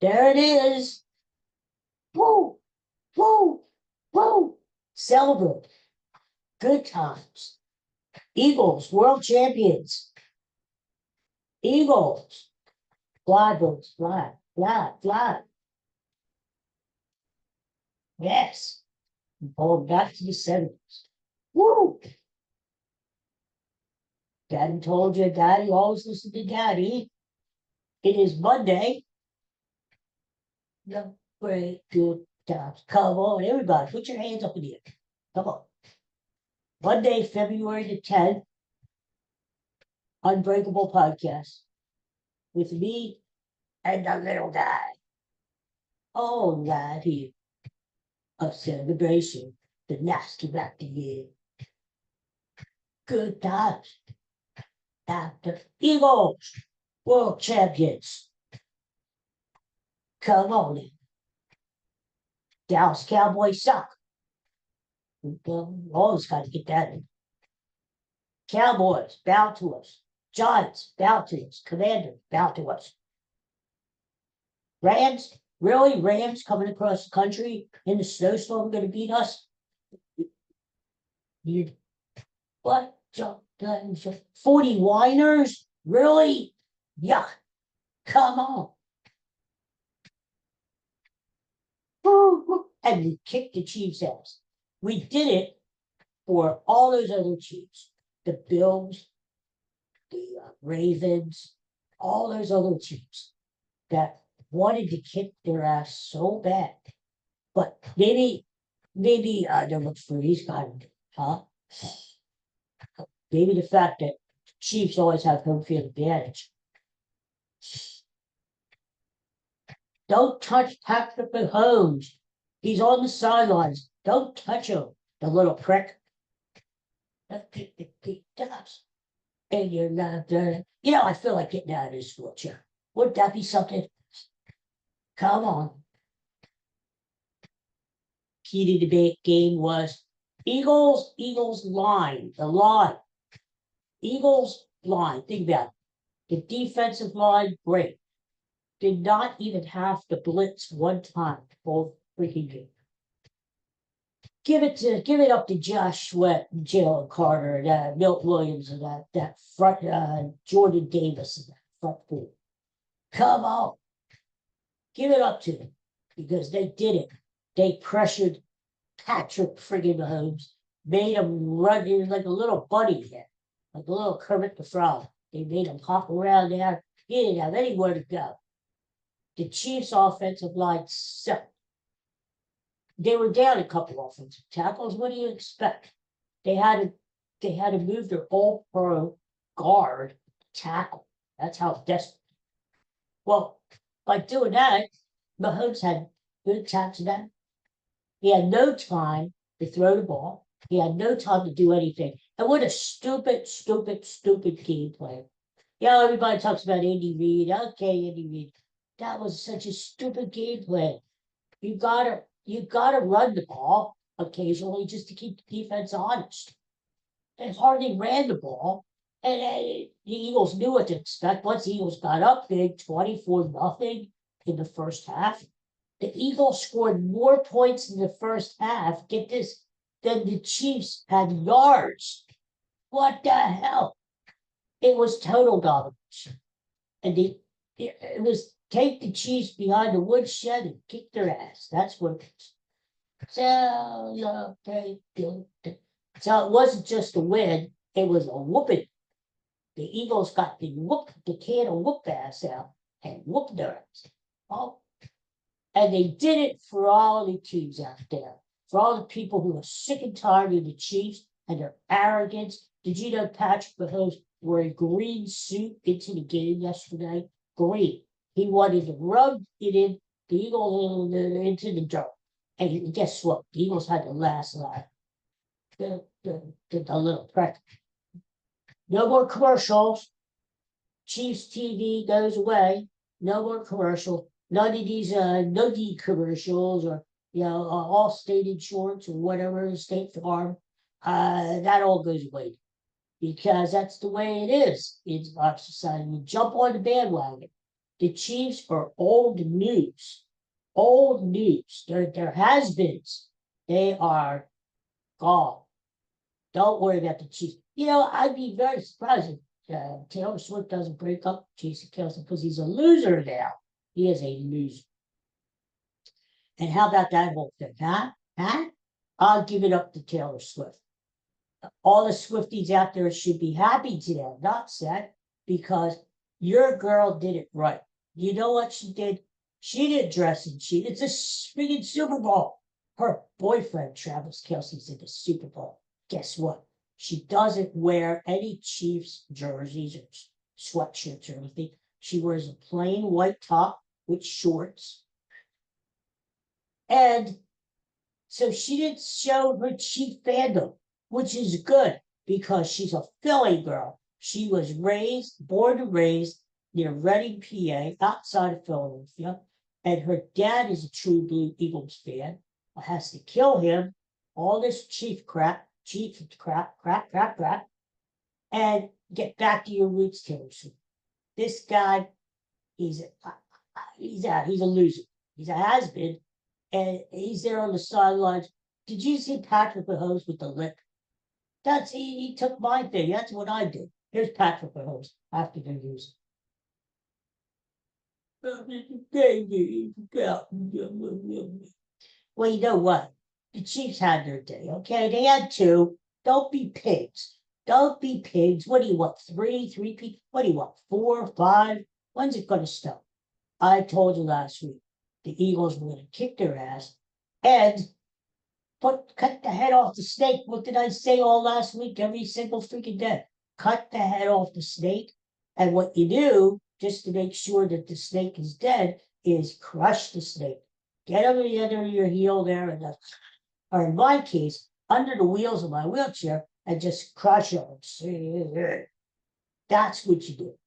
There it is. Woo, woo, woo. Celebrate. Good times. Eagles, world champions. Eagles. Fly, birds, fly, fly, fly. Yes. Going back to the 70s. Woo! Daddy told you, Daddy, always listen to Daddy. It is Monday. The great good times. Come on, everybody, put your hands up in the air. Come on. Monday, February the 10th, Unbreakable podcast with me and the little guy. Oh, lad, here. A celebration. The nasty back to you. Good times. After Eagles, world champions. Come on in. Dallas Cowboys suck. Always got to get that in. Cowboys, bow to us. Giants, bow to us. Commanders, bow to us. Rams, really? Rams coming across the country in the snowstorm going to beat us? What? 40 whiners? Really? Yuck. Come on. And we kicked the Chiefs' ass. We did it for all those other Chiefs. The Bills, the Ravens, all those other Chiefs that wanted to kick their ass so bad. But maybe they're looking for these guys, huh? Maybe the fact that Chiefs always have home field advantage. Don't touch Patrick Mahomes. He's on the sidelines. Don't touch him, the little prick. And you're not there. You know, I feel like getting out of this wheelchair. Wouldn't that be something? Come on. Key to the game was Eagles line, the line. Eagles line, think about it. The defensive line, great. Did not even have to blitz one time both freaking game. Give it up to Josh Sweat and Jalen Carter and Milt Williams and that front Jordan Davis and that front four. Come on. Give it up to them because they did it. They pressured Patrick friggin' Mahomes, made him run in like a little bunny there, like a little Kermit the Frog. They made him hop around there. He didn't have anywhere to go. The Chiefs' offensive line sucked. They were down a couple offensive tackles. What do you expect? They had to move their all-pro guard tackle. That's how desperate. Well, by doing that, Mahomes had good attacks to that. He had no time to throw the ball. He had no time to do anything. And what a stupid game plan. Everybody talks about Andy Reid. Okay, Andy Reid. That was such a stupid game plan. You gotta run the ball occasionally just to keep the defense honest. And hardly ran the ball. And the Eagles knew what to expect. Once the Eagles got up big, 24-0 in the first half, the Eagles scored more points in the first half, get this, than the Chiefs had yards. What the hell? It was total domination. And it was take the Chiefs behind the woodshed and kick their ass. That's what it is. So it wasn't just a win, it was a whooping. The Eagles got the can of whoop ass out and whooped their ass. Oh. And they did it for all the teams out there, for all the people who are sick and tired of the Chiefs and their arrogance. Did you know Patrick Mahomes wore a green suit into the game yesterday? Green. He wanted to rub it in the Eagles into the dirt. And guess what? The Eagles had the last line. The little prick. No more commercials. Chiefs TV goes away. No more commercial. None of these nuggy commercials or all state insurance or whatever, State Farm. That all goes away because that's the way it is in our society. You jump on the bandwagon. The Chiefs are old news. Old news. They're has-beens. They are gone. Don't worry about the Chiefs. I'd be very surprised if Taylor Swift doesn't break up with Jason Kelce because he's a loser now. He is a loser. And how about that whole thing, huh? Huh? I'll give it up to Taylor Swift. All the Swifties out there should be happy today, not sad, because your girl did it right. You know what she did? She didn't dress in cheap. It's a freaking Super Bowl. Her boyfriend, Travis Kelce's in the Super Bowl. Guess what? She doesn't wear any Chiefs jerseys or sweatshirts or anything. She wears a plain white top with shorts. And so she didn't show her Chief fandom, which is good because she's a Philly girl. She was born and raised near Reading, PA, outside of Philadelphia. And her dad is a true blue Eagles fan. Has to kill him. All this Chief crap, and get back to your roots, Taylor Swift. This guy, he's a loser. He's a has-been, and he's there on the sidelines. Did you see Patrick Mahomes with the lip? He took my thing. That's what I did. Here's Patrick Mahomes after the news. Well, you know what? The Chiefs had their day, okay? They had two. Don't be pigs. Don't be pigs. What do you want? Three people? What do you want? 4, 5? When's it going to stop? I told you last week the Eagles were going to kick their ass and cut the head off the snake. What did I say all last week? Every single freaking day. Cut the head off the snake. And what you do, just to make sure that the snake is dead, is crush the snake. Get under your heel there, or in my case, under the wheels of my wheelchair, and just crush it. That's what you do.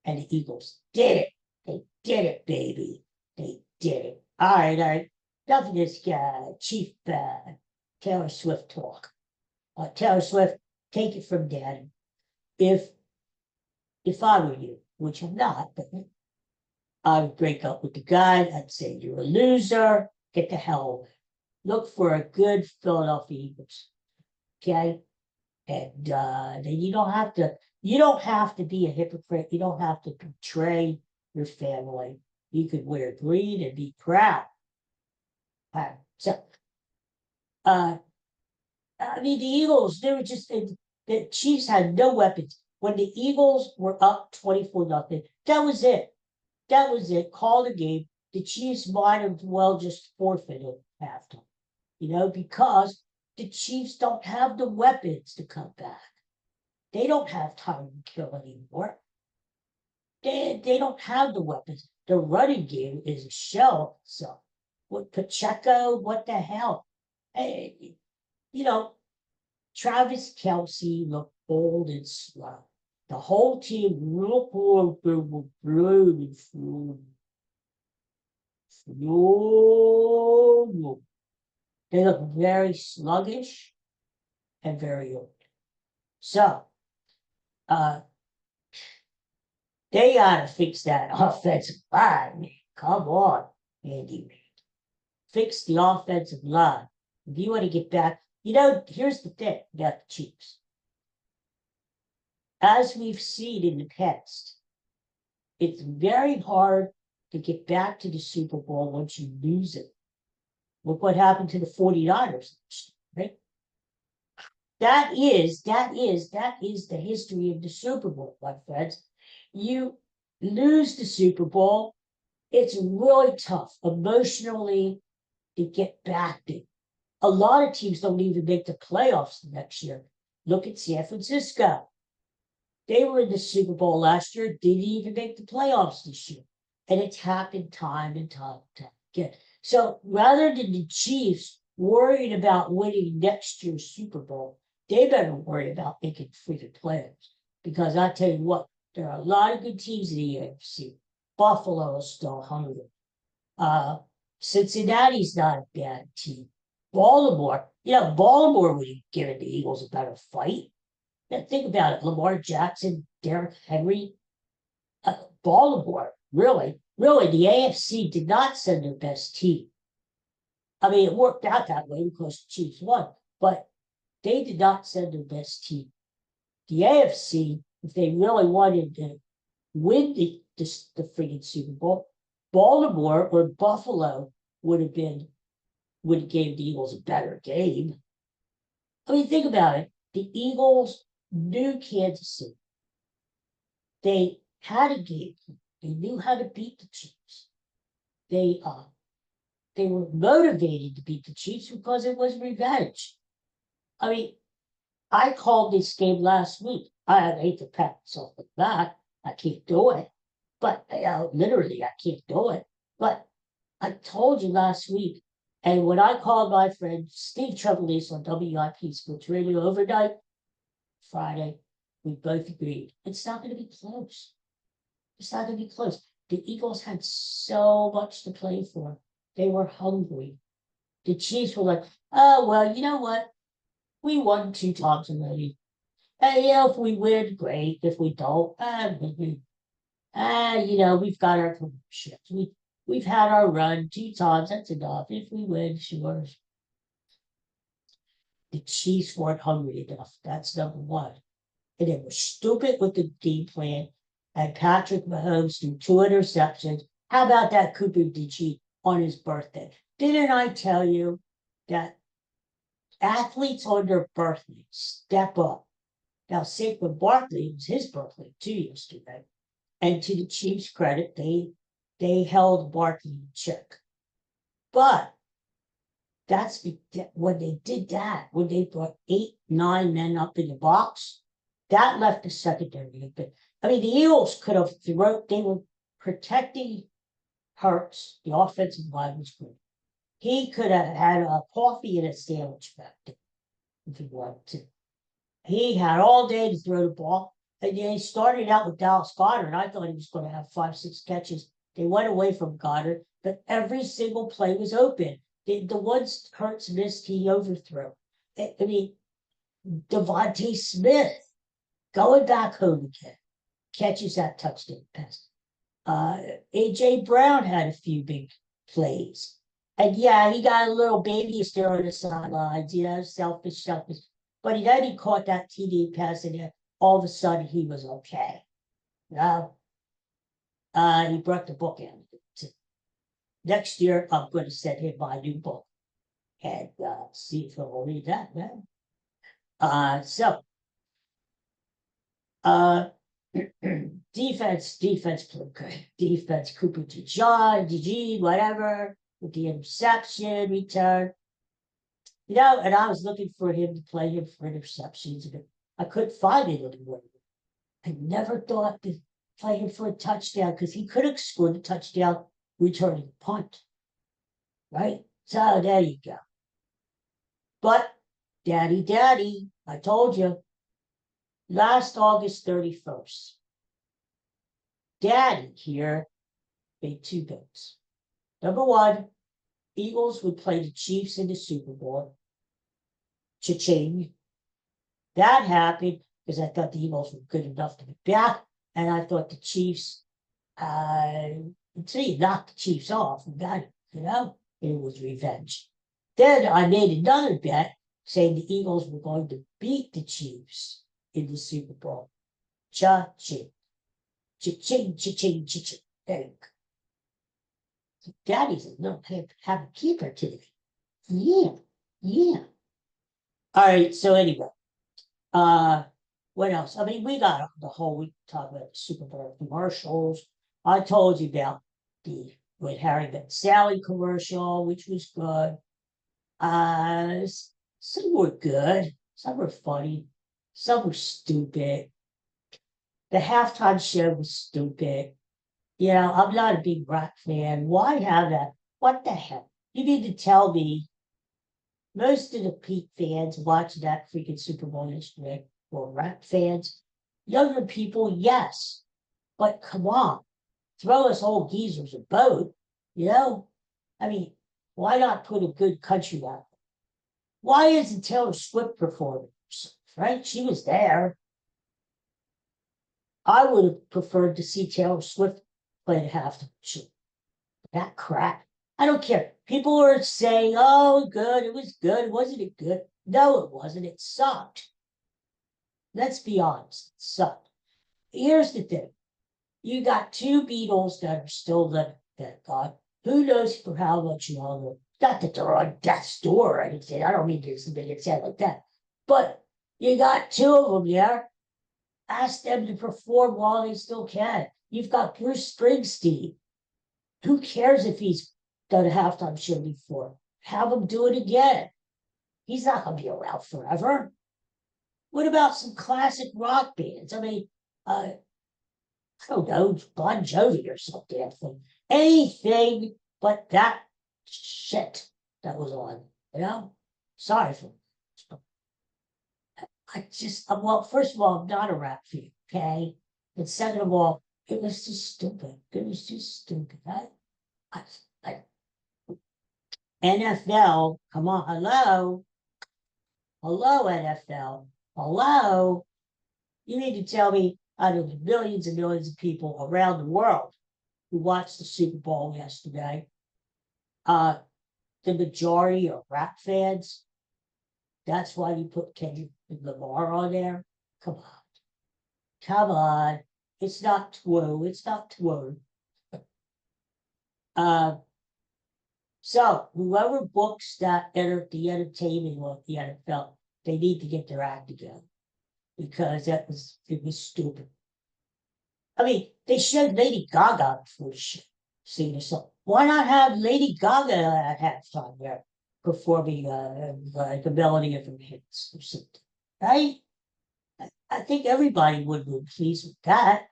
And the Eagles did it. They did it, baby. They did it. All right. Enough of this Chief Taylor Swift talk. Taylor Swift, take it from Daddy. If I were you, which I'm not, but I would break up with the guy. I'd say you're a loser. Get the hell away. Look for a good Philadelphia Eagles. Okay? And then you don't have to be a hypocrite. You don't have to betray your family. You could wear green and be proud. The Eagles, they were just, the Chiefs had no weapons. When the Eagles were up 24-0, that was it. That was it. Call the game. The Chiefs might have well just forfeited halftime, because the Chiefs don't have the weapons to come back. They don't have time to kill anymore. They don't have the weapons. The running game is a shell. So, with Pacheco, what the hell? Hey, Travis Kelce looked old and slow. The whole team looked they look very sluggish and very old. So, they gotta fix that offensive line. Come on, Andy. Fix the offensive line. If you want to get back, here's the thing about the Chiefs. As we've seen in the past, it's very hard to get back to the Super Bowl once you lose it. Look what happened to the 49ers, right? That is the history of the Super Bowl, my friends. You lose the Super Bowl, it's really tough emotionally to get back to. A lot of teams don't even make the playoffs the next year. Look at San Francisco. They were in the Super Bowl last year, didn't even make the playoffs this year. And it's happened time and time again. So rather than the Chiefs worrying about winning next year's Super Bowl, they better worry about making freaking playoffs. Because I tell you what, there are a lot of good teams in the AFC. Buffalo is still hungry. Cincinnati's not a bad team. Baltimore would have given the Eagles a better fight. Now, think about it. Lamar Jackson, Derrick Henry, Baltimore. really, the AFC did not send their best team. I mean, it worked out that way because the Chiefs won, but they did not send their best team. The AFC, if they really wanted to win the freaking Super Bowl, Baltimore or Buffalo would have gave the Eagles a better game. I mean, think about it. The Eagles knew Kansas City. They had a game. They knew how to beat the Chiefs. They were motivated to beat the Chiefs because it was revenge. I mean, I called this game last week. I hate to pat myself on the back. I can't do it. But literally, I can't do it. But I told you last week, and when I called my friend Steve Trevelise on WIP Sports Radio overnight, Friday, we both agreed it's not going to be close. It's not going to be close. The Eagles had so much to play for. They were hungry. The Chiefs were like, oh, well, you know what? We won 2 times already. And, if we win, great. If we don't, we've got our promotions. We've had our run 2 times. That's enough. If we win, sure. The Chiefs weren't hungry enough. That's number one. And they were stupid with the game plan. And Patrick Mahomes threw 2 interceptions. How about that Cooper DG on his birthday? Didn't I tell you that athletes on their birthday step up? Now, Saquon Barkley, it was his birthday too yesterday. And to the Chiefs' credit, they held Barkley in check. But that's when they did that, when they brought 8, 9 men up in the box, that left the secondary open. I mean, the Eagles could have they were protecting Hurts. The offensive line was good. He could have had a coffee and a sandwich back there if he wanted to. He had all day to throw the ball. And he started out with Dallas Goedert. I thought he was going to have 5, 6 catches. They went away from Goedert, but every single play was open. The ones Hurts missed, he overthrew. I mean, Devontae Smith going back home again, catches that touchdown pass. AJ Brown had a few big plays. And yeah, he got a little baby stare on the sidelines, selfish. But then he caught that TD pass and all of a sudden he was okay. Now, he brought the book in. Next year, I'm going to send him my new book and see if he'll read that, man. Defense played good. Defense, Cooper DG, whatever, with the interception return. And I was looking for him to play him for interceptions, and I couldn't find it anywhere. I never thought to play him for a touchdown because he could have scored a touchdown returning a punt. Right? So there you go. But, Daddy, I told you, last August 31st, Daddy here made 2 bets. Number 1, Eagles would play the Chiefs in the Super Bowl. Cha-ching. That happened because I thought the Eagles were good enough to be back, and I thought the Chiefs, until you knocked the Chiefs off, it was revenge. Then I made another bet saying the Eagles were going to beat the Chiefs in the Super Bowl. Cha-ching. Cha-ching, cha-ching, cha-ching. There you go. Daddy's a little have a keeper today. Yeah. All right, so anyway. What else? I mean, we got the whole week to talk about the Super Bowl commercials. I told you about the with Harry Met Sally commercial, which was good. Some were good, some were funny, some were stupid. The halftime show was stupid. I'm not a big rock fan. Why have that? What the heck? You need to tell me most of the peak fans watching that freaking Super Bowl yesterday were rock fans. Younger people, yes. But come on. Throw us old geezers a boat, I mean, why not put a good country out there? Why isn't Taylor Swift performing? Right? She was there. I would have preferred to see Taylor Swift play the halftime show. That crap. I don't care. People are saying, "Oh, good, it was good. Wasn't it good?" No, it wasn't. It sucked. Let's be honest. It sucked. Here's the thing. You got two Beatles that are still living, thank God. Who knows for how much longer? Not that they're on death's door or anything. I don't mean to make it sound like that. But you got two of them there. Ask them to perform while they still can. You've got Bruce Springsteen. Who cares if he's done a halftime show before? Have him do it again. He's not going to be around forever. What about some classic rock bands? I mean, I don't know, Bon Jovi or something. Anything but that shit that was on. You know? Sorry for. Well, first of all, I'm not a rap fan, okay? And second of all, it was just stupid. It was just stupid. I, NFL, come on, hello, NFL, hello. You need to tell me out of the millions and millions of people around the world who watched the Super Bowl yesterday, the majority are rap fans. That's why you put Kendrick Lamar on there. Come on, come on. It's not true. It's not true. So whoever books that the entertainment of the NFL, they need to get their act together because it was stupid. I mean, they showed Lady Gaga before she sing a song. Why not have Lady Gaga at halftime there performing the melody of her hits or something, right? I think everybody would be pleased with that.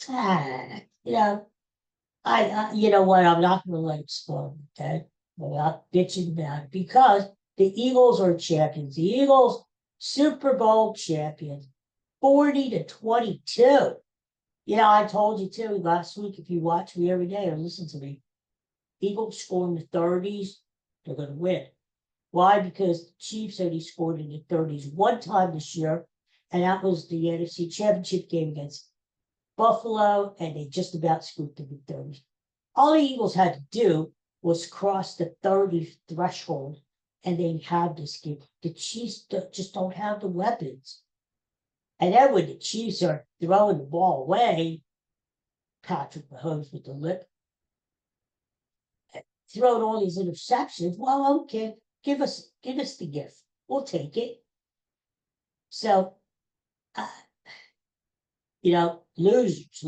You know, you know what? I'm not going to let it explode, okay? I'm not bitching about it because the Eagles are champions. The Eagles, Super Bowl champions, 40-22. You know, I told you too last week, if you watch me every day or listen to me, Eagles score in the 30s, they're going to win. Why? Because the Chiefs only scored in the 30s one time this year, and that was the NFC Championship game against Buffalo, and they just about scooped in the 30s. All the Eagles had to do was cross the 30 threshold, and they have this game. The Chiefs just don't have the weapons. And then when the Chiefs are throwing the ball away, Patrick Mahomes with the lip, throwing all these interceptions. Well, okay, give us the gift. We'll take it. So, you know, losers.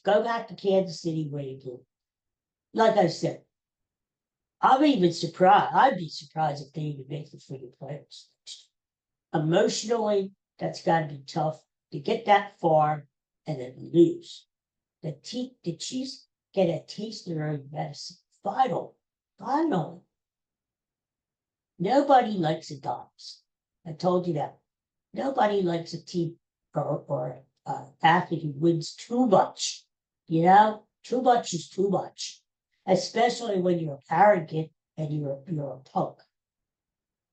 Go back to Kansas City waiting. Like I said, I'm even surprised. I'd be surprised if they even make the freaking playoffs. Emotionally, that's got to be tough to get that far and then lose. The Chiefs get a taste of their own medicine. Finally. Nobody likes a dance. I told you that. Nobody likes a team or athlete who wins too much. You know, too much is too much, especially when you're arrogant and you're a punk,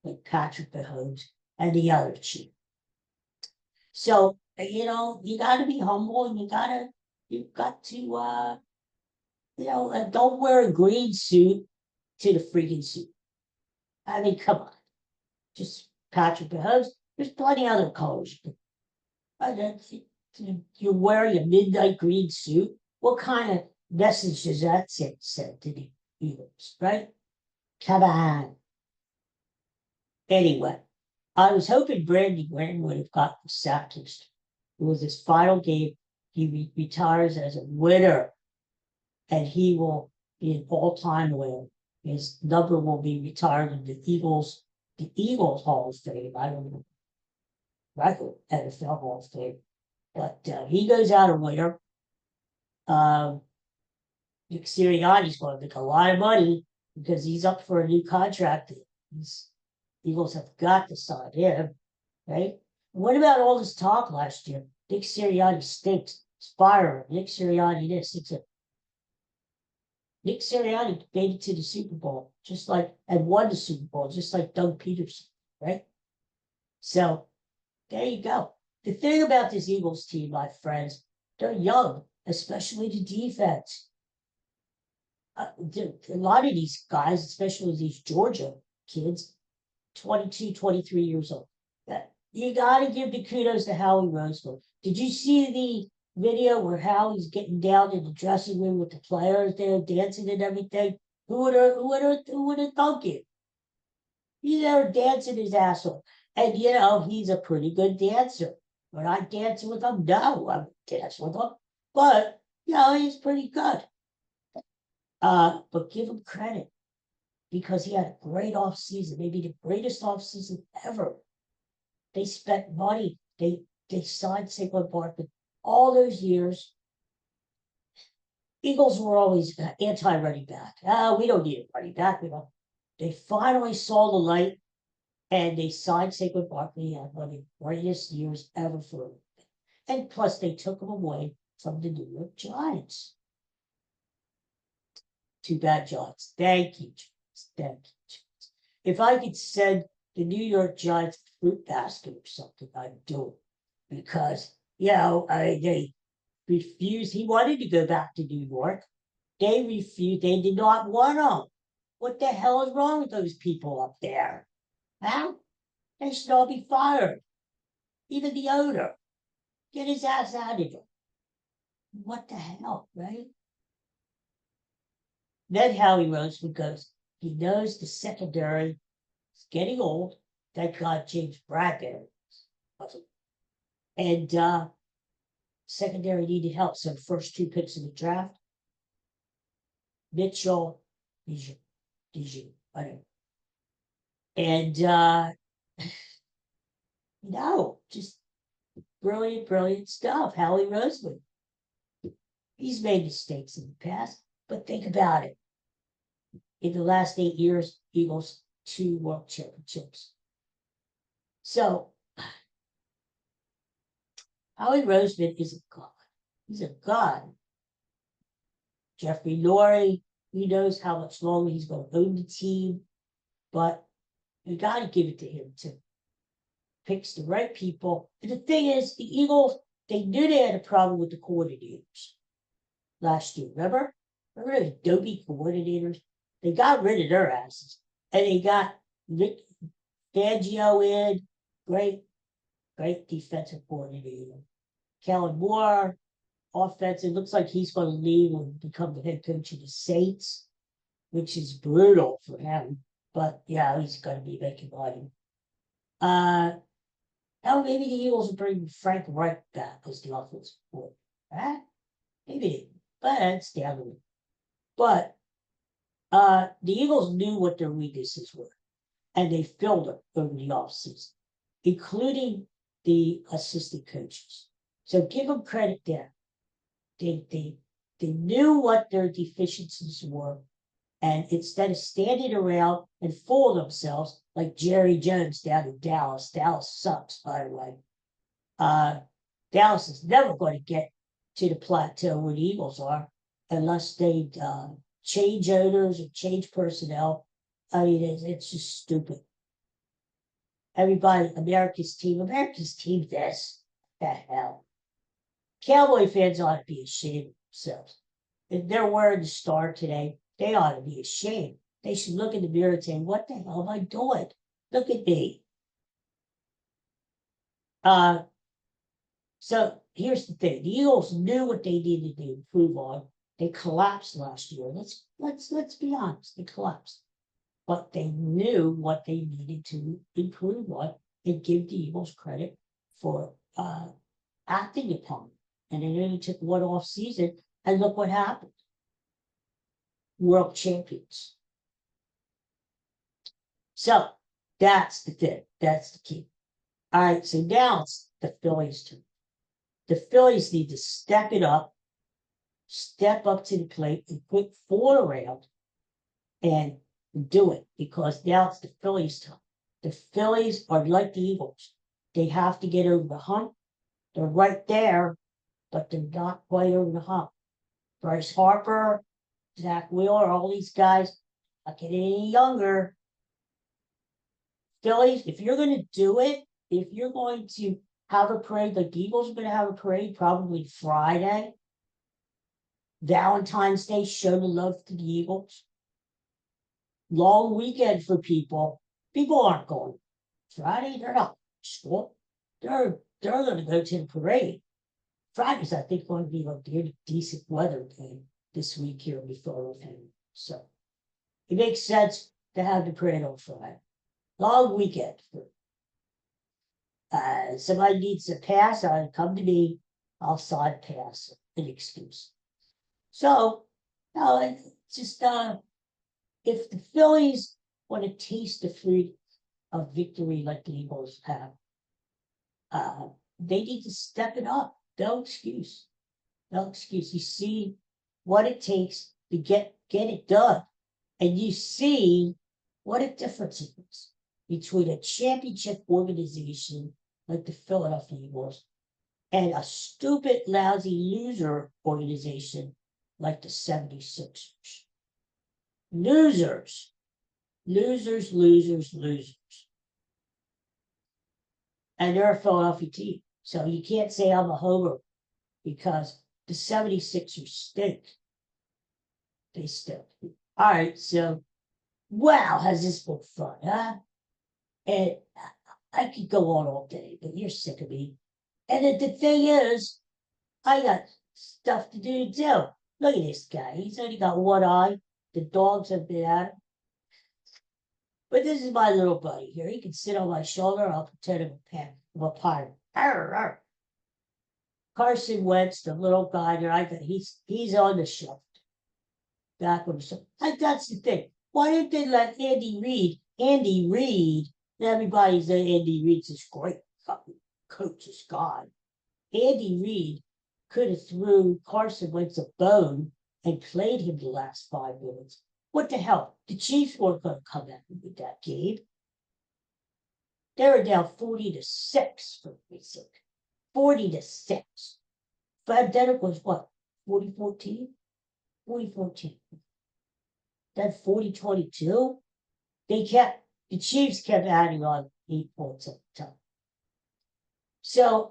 like Patrick Mahomes and the other chief. So you know, you got to be humble, and you've got to you know, don't wear a green suit to the freaking suit. I mean, come on, just Patrick Mahomes. There's plenty of other colors. You're wearing a midnight green suit. What kind of message does that send to the Eagles, right? Come on. Anyway, I was hoping Brandon Graham would have gotten sacked. It was his final game. He retires as a winner, and he will be an all-time winner. His number will be retired in the Eagles Hall of Fame. I don't know, right? NFL Hall of Fame. But he goes out a winner. Nick Sirianni's going to make a lot of money because he's up for a new contract. Eagles have got to sign him, right? What about all this talk last year? Nick Sirianni stinks. Fire Nick Sirianni this. Nick Sirianni made it to the Super Bowl, and won the Super Bowl, just like Doug Peterson, right? So there you go. The thing about this Eagles team, my friends, they're young especially the defense. A lot of these guys, especially these Georgia kids, 22, 23 years old. You got to give the kudos to Howie Roseman. Did you see the video where Howie's getting down in the dressing room with the players there, dancing and everything? Who would have thunk it? He's there dancing his ass off. And, he's a pretty good dancer. When I dance with him, no, I dance with him. But, he's pretty good. But give him credit because he had a great off season, maybe the greatest off season ever. They spent money. They signed Saquon Barkley all those years. Eagles were always anti-running back. We don't need a running back. They finally saw the light and they signed Saquon Barkley and one of the greatest years ever for him. And plus, they took him away from the New York Giants. Too bad, Giants. Thank you, Giants. Thank you, Giants. If I could send the New York Giants a fruit basket or something, I'd do it. Because, they refused. He wanted to go back to New York. They refused. They did not want him. What the hell is wrong with those people up there? Huh? They should all be fired. Even the owner. Get his ass out of here. What the hell, right? Then Howie Roseman goes, he knows the secondary is getting old. Thank God James Bradbury wasn't. And secondary needed help. So the first 2 picks in the draft, Mitchell, Dijou, whatever. And, just brilliant stuff. Howie Roseman. He's made mistakes in the past, but think about it. In the last 8 years, Eagles 2 world championships. So, Howie Roseman is a god. He's a god. Jeffrey Lurie, he knows how much longer he's going to own the team, but you got to give it to him too. Picks the right people. And the thing is, the Eagles, they knew they had a problem with the coordinators last year. Remember those dopey coordinators? They got rid of their asses. And they got Rick Fangio in, great defensive coordinator. Kellen Moore, offensive. Looks like he's going to leave and become the head coach of the Saints, which is brutal for him. But he's going to be making money. Now maybe the Eagles will bring Frank Reich back as the offensive coordinator. Maybe, but that's down the road. But the Eagles knew what their weaknesses were, and they filled it over the offseason, including the assistant coaches. So give them credit there. They knew what their deficiencies were, and instead of standing around and fooling themselves like Jerry Jones down in Dallas. Dallas sucks, by the way. Dallas is never going to get to the plateau where the Eagles are unless they change owners or change personnel. I mean, it's just stupid. Everybody, America's team this. What the hell? Cowboy fans ought to be ashamed of themselves. If they're wearing the star today, they ought to be ashamed. They should look in the mirror and say, what the hell am I doing? Look at me. So here's the thing. The Eagles knew what they needed to improve on. They collapsed last year. Let's be honest. They collapsed. But they knew what they needed to improve on and give the Eagles credit for acting upon it. And it only took one off season, and look what happened. World champions. So that's the thing. That's the key. All right, so now it's the Phillies' turn. The Phillies need to step it up, step up to the plate, and quit fooling around and do it, because now it's the Phillies' turn. The Phillies are like the Eagles. They have to get over the hump. They're right there, but they're not quite over the hump. Bryce Harper, Zach Wheeler, all these guys not getting any younger. Phillies, if you're going to do it, if you're going to have a parade, like the Eagles are going to have a parade probably Friday, Valentine's Day, show the love to the Eagles. Long weekend for people. People aren't going Friday. They're not school. They're going to go to the parade. Friday's, I think, going to be like decent weather day this week here in Philadelphia. So it makes sense to have the parade on Friday. Long weekend. Somebody needs a pass, come to me. I'll sign a pass, an excuse. So, no, it's just if the Phillies want to taste the fruit of victory like the Eagles have, they need to step it up. No excuse. No excuse. You see what it takes to get it done. And you see what a difference it is between a championship organization like the Philadelphia Eagles and a stupid, lousy loser organization like the 76ers. Losers. Losers, losers, losers. And they're a Philadelphia team. So you can't say I'm a homer because the 76ers stink. They stink. All right, so wow, has this been fun, huh? And I could go on all day, but you're sick of me. And the thing is, I got stuff to do too. Look at this guy. He's only got one eye. The dogs have been at him. But this is my little buddy here. He can sit on my shoulder. I'll pretend I'm a pirate. Arr, arr. Carson Wentz, the little guy there, he's on the shelf. Back on the shelf. That's the thing. Why didn't they let Andy Reid? Everybody said Andy Reid's this great coach, this God. Andy Reid could have threw Carson Wentz a bone and played him the last 5 minutes. What the hell? The Chiefs weren't going to come at me with that game. They were down 40-6 for basic. 40-6. Fred Dennick was what? 40-14? 40-14. Then 40-22. The Chiefs kept adding on 8 points at the time. So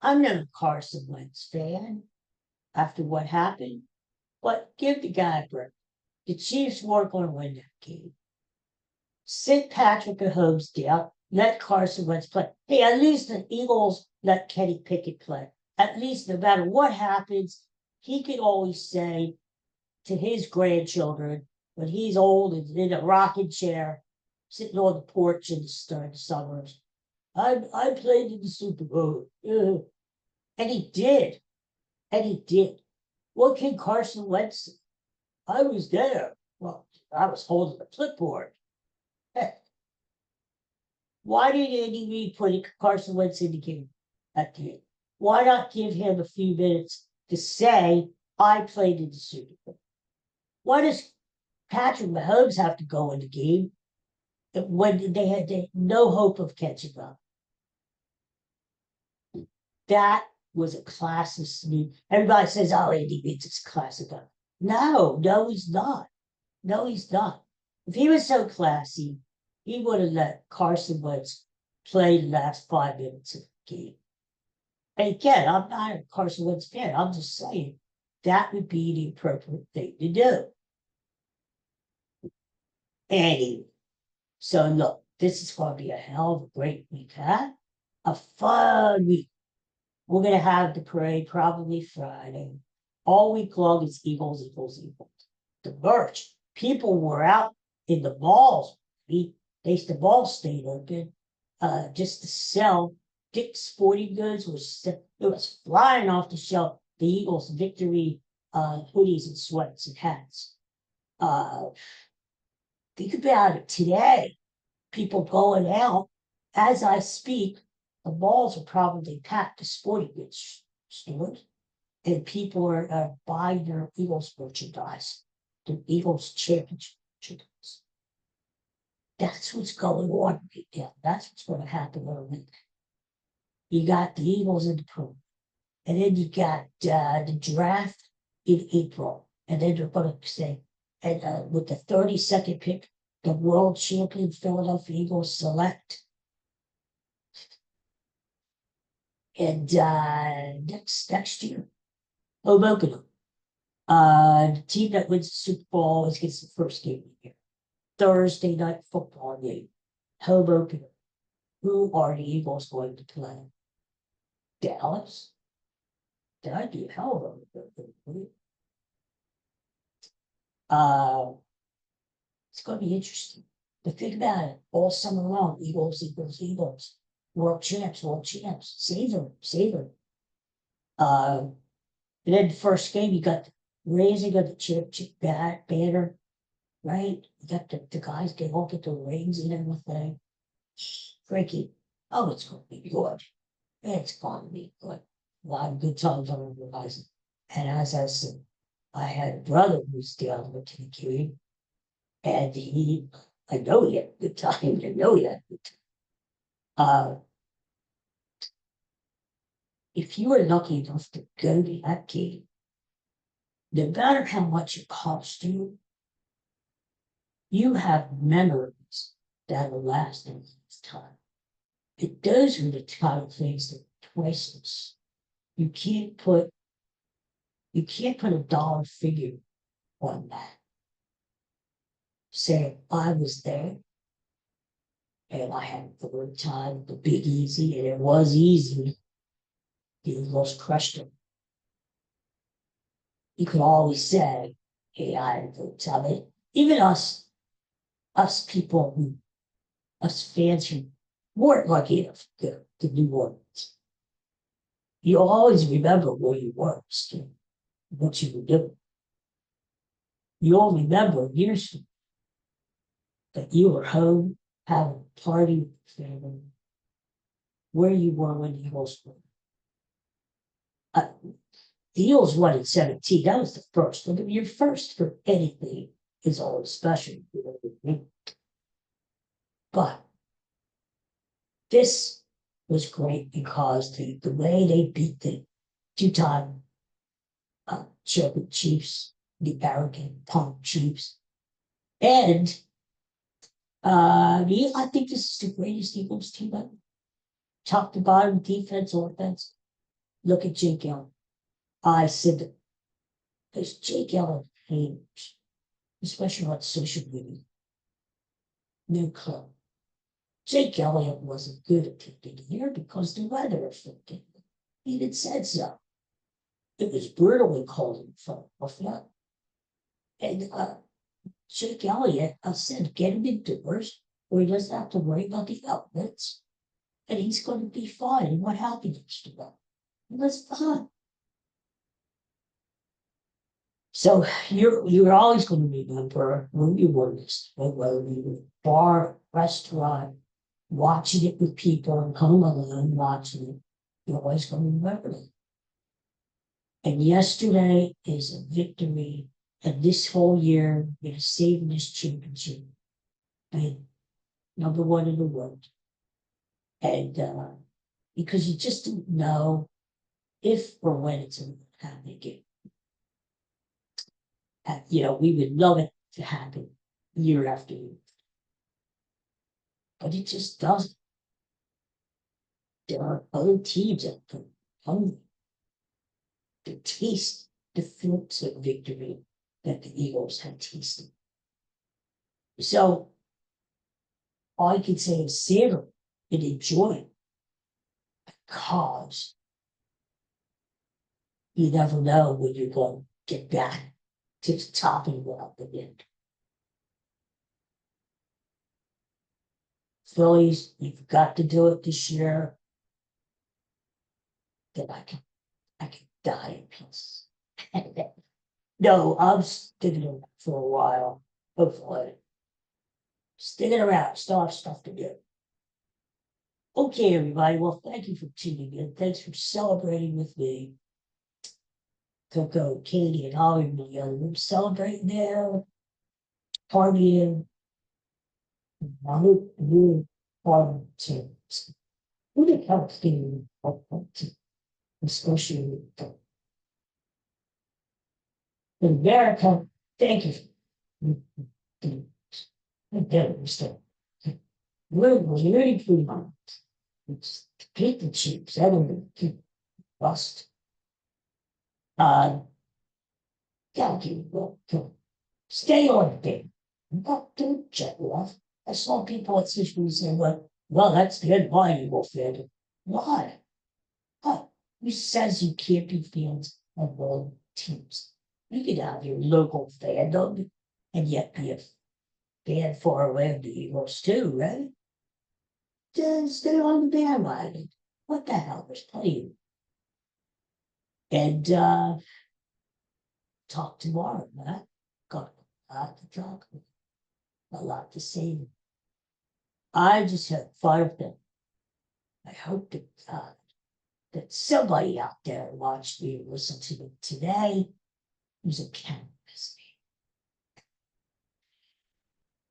I'm not a Carson Wentz fan after what happened, but give the guy a break. The Chiefs weren't going to win that game. Sit Patrick Mahomes down, let Carson Wentz play. Hey, at least the Eagles let Kenny Pickett play. At least no matter what happens, he could always say to his grandchildren when he's old and in a rocking chair, sitting on the porch in the suburbs, I played in the Super Bowl. And he did. And he did. What can Carson Wentz say? I was there. Well, I was holding the clipboard. Why did Andy Reid put Carson Wentz in the game at the end? Why not give him a few minutes to say, I played in the Super Bowl? Why does Patrick Mahomes have to go in the game when they had no hope of catching up? That was a classist move. Everybody says, oh, Andy Reid's a classic guy. No, he's not. No, he's not. If he was so classy, he would have let Carson Wentz play the last 5 minutes of the game. And again, I'm not a Carson Wentz fan. I'm just saying that would be the appropriate thing to do. Anyway, so look, this is going to be a hell of a great week, huh? A fun week. We're going to have the parade probably Friday. All week long, it's Eagles, Eagles, Eagles. The merch. People were out in the malls. The malls stayed open just to sell. Dick's Sporting Goods was flying off the shelf. The Eagles victory hoodies and sweats and hats. Think about it today. People going out as I speak. The malls are probably packed to sporting goods stores, and people are buying their Eagles merchandise, the Eagles championship merchandise. That's what's going on right now. That's what's going to happen over week. You got the Eagles in the pool, and then you got the draft in April, and then they're going to say, and with the 32nd pick, the world champion Philadelphia Eagles select. And next year, Hoboken. The team that wins the Super Bowl always gets the first game of the year. Thursday night football game. Hoboken. Who are the Eagles going to play? Dallas? That'd be a hell of a game. It's going to be interesting. But think about it. All summer long, Eagles, Eagles, Eagles. World champs, world champs. Save them, save them. And then the first game, you got the Rays, you got the chip banner, right? You got the guys get all get the rings and everything. Freaky. Oh, it's going to be good. It's going to be good. A lot of good times on the horizon. And as I said, I had a brother who's down with the game, and I know he had a good time. I know he had a good time. If you were lucky enough to go to that game, no matter how much it cost you, you have memories that will last in time. Those are the kind of things that are priceless. You can't put a dollar figure on that. Say I was there and I had the good time, the big easy, and it was easy. The Eagles crushed them. You could always say, hey, I had a good time. Even us people who, us fans who weren't lucky enough to New Orleans, you always remember where you were, what you were doing. You'll remember years that you were home having a party with the family, where you were when the Eagles won. The Eagles won in 17. That was the first. Look, your first for anything is always special. You know what I mean? But this was great because the way they beat the two-time champion Chiefs, the arrogant punk Chiefs, and I think this is the greatest Eagles team ever. Top to bottom, defense, offense. Look at Jake Allen. I said that because Jake Allen haters, especially on social media. New club. Jake Elliott wasn't good at kicking here because the weather affected him. He even said so. It was brutally cold in Philadelphia. And Jake Elliott, I said, get him indoors where he doesn't have to worry about the outlets. And he's going to be fine. And what happened yesterday? It was fun. So you're always going to remember when you were this, whether you were bar, restaurant, watching it with people, and home alone watching it, you're always going to remember it. And yesterday is a victory, and this whole year we're saving this championship, being number one in the world. And because you just don't know if or when it's going to happen again. We would love it to happen year after year. But it just doesn't. There are other teams that are hungry to taste the fruits of victory that the Eagles had tasted. So all I can say is savor and enjoy it because you never know when you're going to get back to the top of the world again. Phillies, you've got to do it this year. Then I can die in peace. No, I'm sticking around for a while. Hopefully. Sticking around, still have stuff to do. Okay, everybody. Well, thank you for tuning in. Thanks for celebrating with me. Coco, Katie, and Holly were together. We're celebrating there, partying. I hope you're part of the team. Who the hell can you especially with America? Thank you. We're really pretty much. It's beat the Chiefs. I don't keep bust. Gotta keep stay on the game. Not to check off. I saw people at Cincinnati saying, well, that's the end line you will fit. Why? Huh? Who says you can't be fans of all teams? You can have your local fandom and yet be a fan far away of the Eagles too, right? Just stay on the bandwagon. What the hell? There's plenty. And talk tomorrow, man. Got a lot to talk, a lot to say. I just had fun with them. I hope that somebody out there watched me and listened to me today who's a cannabis.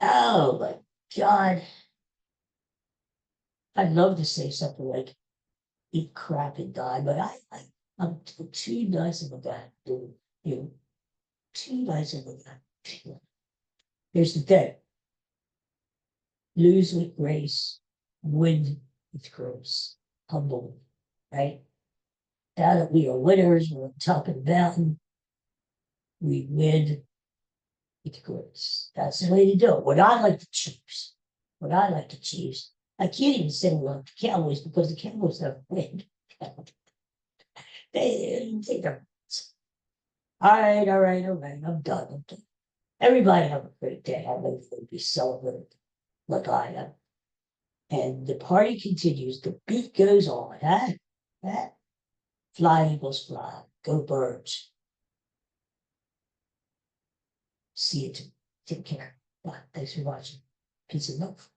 Oh my God. I'd love to say something like eat crap and die, but I'm too nice of a guy, dude. You know, too nice of a guy. Here's the thing. Lose with grace, win with grace. Humble, right? Now that we are winners, we're on top of the mountain, we win with grace. That's the way to do it. What I like the Chiefs, I can't even say we like the Cowboys because the Cowboys have win. They take them. All right. I'm done. Everybody have a great day. I hope you'll be celebrating like I am. And the party continues. The beat goes on. Huh? Fly, Eagles, fly. Go Birds. See you. Take care. Bye. Thanks for watching. Peace and love.